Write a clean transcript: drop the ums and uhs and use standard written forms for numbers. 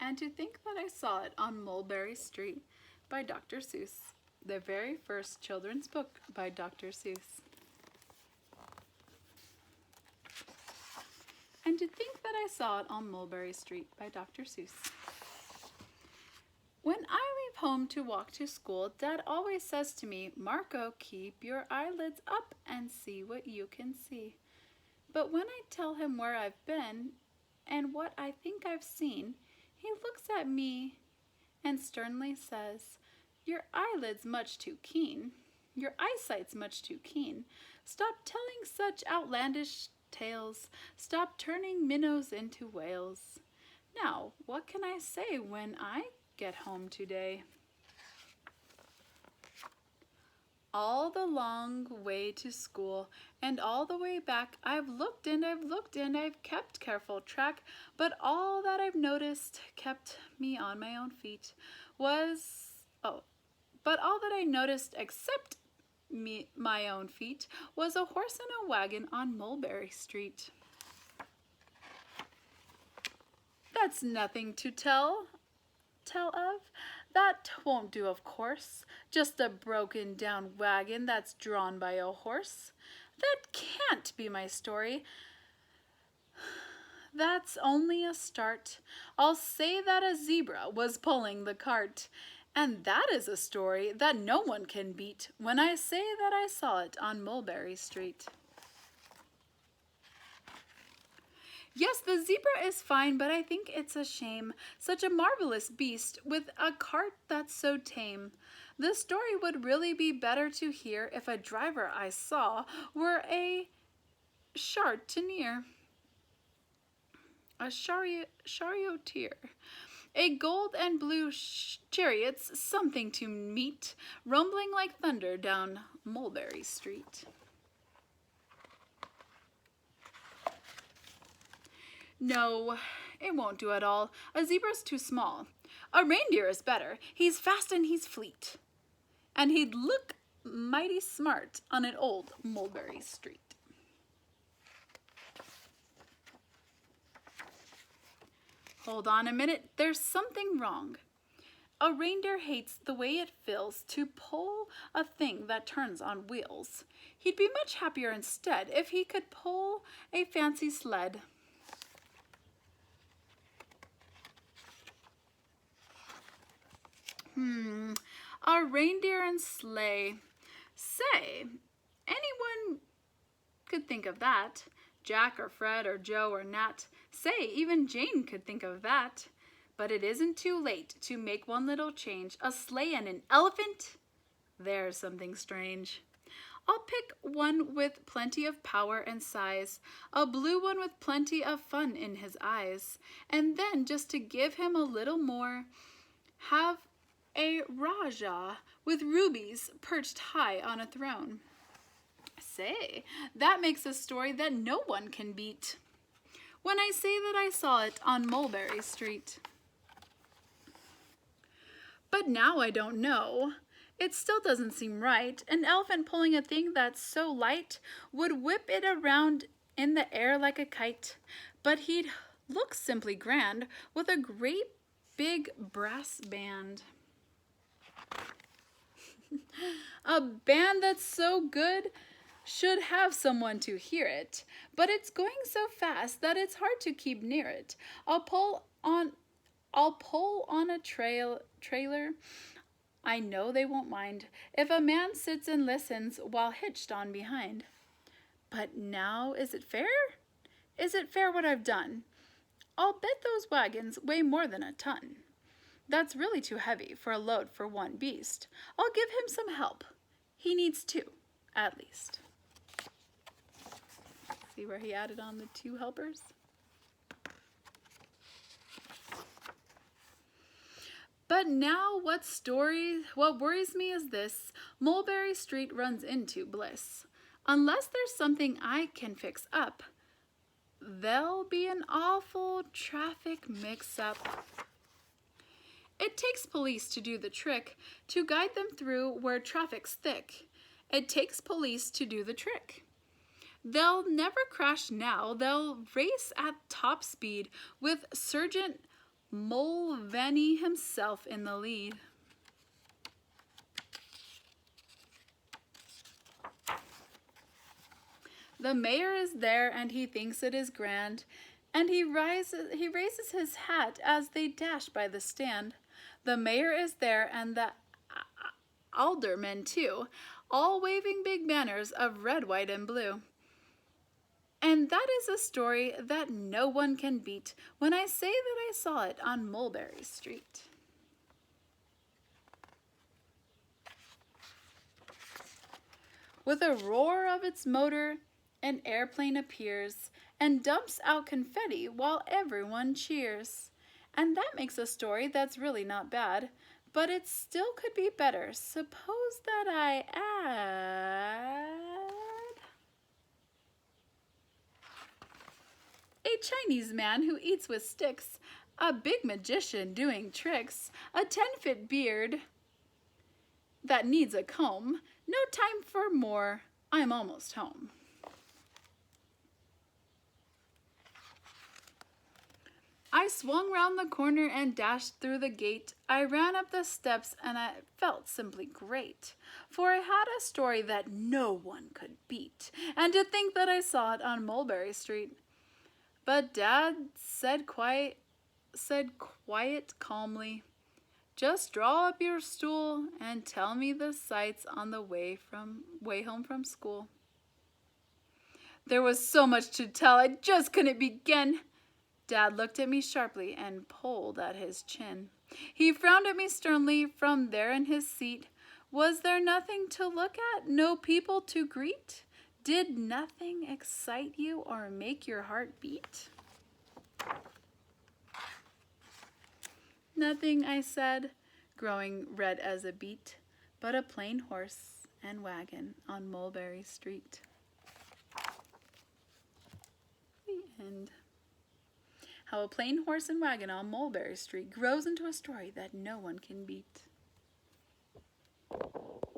And to think that I saw it on Mulberry Street by Dr. Seuss, the very first children's book by Dr. Seuss. And to think that I saw it on Mulberry Street by Dr. Seuss. When I leave home to walk to school, Dad always says to me, "Marco, keep your eyelids up and see what you can see." But when I tell him where I've been and what I think I've seen, he looks at me and sternly says, "Your eyelid's much too keen. Your eyesight's much too keen. Stop telling such outlandish tales. Stop turning minnows into whales." Now, what can I say when I get home today? All the long way to school and all the way back, I've looked and I've looked and I've kept careful track, but all that I've noticed kept me on my own feet but all that I noticed except my own feet was a horse and a wagon on Mulberry Street. That's nothing to tell of. That won't do, of course. Just a broken down wagon that's drawn by a horse. That can't be my story. That's only a start. I'll say that a zebra was pulling the cart. And that is a story that no one can beat when I say that I saw it on Mulberry Street. Yes, the zebra is fine, but I think it's a shame. Such a marvelous beast with a cart that's so tame. This story would really be better to hear if a driver I saw were a charioteer. A charioteer. A gold and blue chariot's something to meet, rumbling like thunder down Mulberry Street. No, it won't do at all. A zebra's too small. A reindeer is better. He's fast and he's fleet. And he'd look mighty smart on an old Mulberry Street. Hold on a minute, there's something wrong. A reindeer hates the way it feels to pull a thing that turns on wheels. He'd be much happier instead if he could pull a fancy sled. A reindeer and sleigh. Say, anyone could think of that. Jack or Fred or Joe or Nat. Say, even Jane could think of that. But it isn't too late to make one little change. A sleigh and an elephant? There's something strange. I'll pick one with plenty of power and size, a blue one with plenty of fun in his eyes, and then, just to give him a little more, have a Rajah with rubies perched high on a throne. Say, that makes a story that no one can beat. When I say that I saw it on Mulberry Street. But now I don't know. It still doesn't seem right. An elephant pulling a thing that's so light would whip it around in the air like a kite. But he'd look simply grand with a great big brass band. A band that's so good should have someone to hear it, but it's going so fast that it's hard to keep near it. I'll pull on a trailer. I know they won't mind if a man sits and listens while hitched on behind. But now, is it fair? Is it fair what I've done? I'll bet those wagons weigh more than a ton. That's really too heavy for a load for one beast. I'll give him some help. He needs two, at least. See where he added on the two helpers? But now what worries me is this: Mulberry Street runs into Bliss. Unless there's something I can fix up, there'll be an awful traffic mix-up. It takes police to do the trick, to guide them through where traffic's thick. It takes police to do the trick. They'll never crash now. They'll race at top speed with Sergeant Mulvaney himself in the lead. The mayor is there and he thinks it is grand, and he raises his hat as they dash by the stand. The mayor is there and the aldermen too, all waving big banners of red, white, and blue. And that is a story that no one can beat when I say that I saw it on Mulberry Street. With a roar of its motor, an airplane appears and dumps out confetti while everyone cheers. And that makes a story that's really not bad, but it still could be better. Suppose that I add a Chinese man who eats with sticks, a big magician doing tricks, a 10-foot beard that needs a comb. No time for more, I'm almost home. I swung round the corner and dashed through the gate. I ran up the steps and I felt simply great, for I had a story that no one could beat, and to think that I saw it on Mulberry Street. But Dad said quiet calmly, just draw up your stool and tell me the sights on the way home from school. There was so much to tell, I just couldn't begin. Dad looked at me sharply and pulled at his chin. He frowned at me sternly from there in his seat. Was there nothing to look at, no people to greet? Did nothing excite you or make your heart beat? Nothing, I said, growing red as a beet, but a plain horse and wagon on Mulberry Street. The end. How a plain horse and wagon on Mulberry Street grows into a story that no one can beat.